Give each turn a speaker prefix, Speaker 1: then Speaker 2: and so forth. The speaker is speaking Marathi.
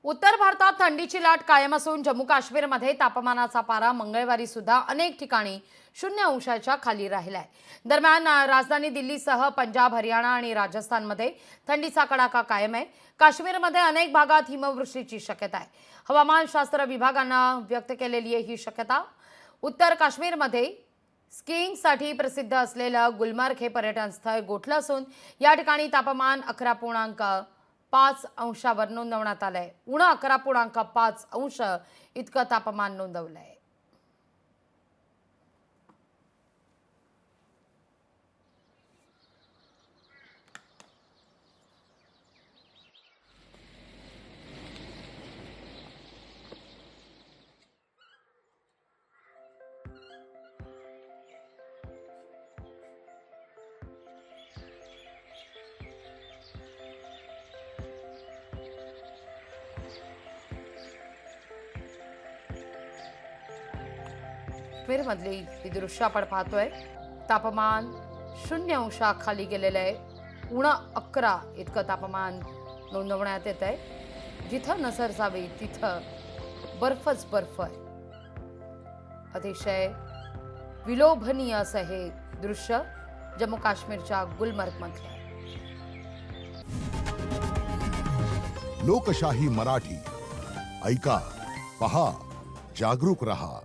Speaker 1: उत्तर भारतात थंडीची लाट कायम असून जम्मू काश्मीरमध्ये तापमानाचा पारा मंगळवारी सुद्धा अनेक ठिकाणी 0 अंशाच्या खाली राहिलाय। दरम्यान राजधानी दिल्लीसह पंजाब, हरियाणा आणि राजस्थानमध्ये थंडीचा कडाका कायम आहे। काश्मीरमध्ये अनेक भागात हिमवृष्टीची शक्यता आहे। हवामानशास्त्र विभागानं व्यक्त केलेली आहे ही शक्यता। उत्तर काश्मीरमध्ये स्कीइंगसाठी प्रसिद्ध असलेलं गुलमर्ग हे पर्यटन स्थळ गोठलं असून या ठिकाणी तापमान 11.5 अंशावर नोंदवण्यात आलंय। 11.5 अंश इतकं तापमान नोंदवलंय। काश्मीरमधली ही दृश्य आपण पाहतोय। तापमान 0 अंशाखाली गेलेलं आहे। 11 इतकं तापमान नोंदवण्यात येत आहे। जिथं नजर जावी तिथं बर्फच बर्फ आहे। अतिशय विलोभनीय असं हे दृश्य जम्मू काश्मीरच्या गुलमर्गमधलं आहे।
Speaker 2: लोकशाही मराठी ऐका, पहा, जागरूक रहा।